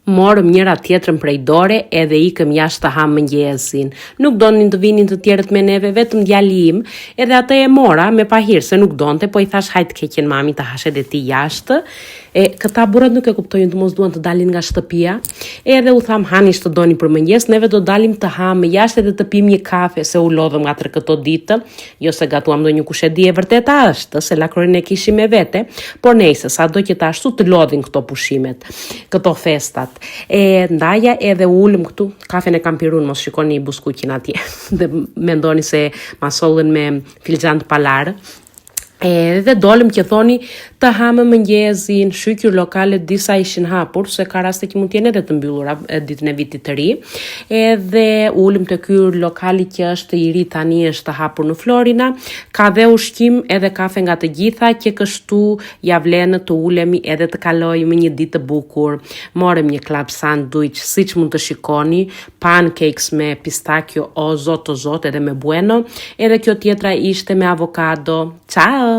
Morëm njëra tjetrën prej dore edhe ikëm jashtë të hamë mëngjesin. Nuk donin të vinin të tjerët me neve, vetëm djali im, edhe atë e mora me pahir se nuk donte, po i thash hajt keqen mami të hashe dhe ti jashtë. Këta burrat nuk e kuptojnë të mos duan të dalin nga shtëpia. Edhe u tham hanish të doni për mëngjes, neve do dalim të hamë jashtë edhe të pim një kafe se u lodhëm nga këto ditë. Jo se gatuam ndonjë kush e di e vërteta është, se lakrorin e kishim me vete, por nejse, sado që të ashtu të lodhin këto pushimet, këto festat. Ndaja edhe ulëm këtu, kafen e kam pirun, mos shikoni buskuqin atje, dhe mendoni se ma sollën me filxhan të palarë. Dhe dolëm që thoni të hamë mëngjesin, shykjur lokalet disa ishin hapur, se ka raste që mund t'jenë edhe të mbyllura ditën e vitit të ri. Edhe ulëm të ky lokali që është i ri tani është të hapur në Florina, ka dhe ushqim edhe kafe nga të gjitha, që kështu ja vlen të ulemi edhe të kalojmë një ditë të bukur. Morëm një club sandwich, siç mund të shikoni, pancakes me pistachio o zot edhe me bueno, edhe kjo tjetra ishte me avokado. Ciao!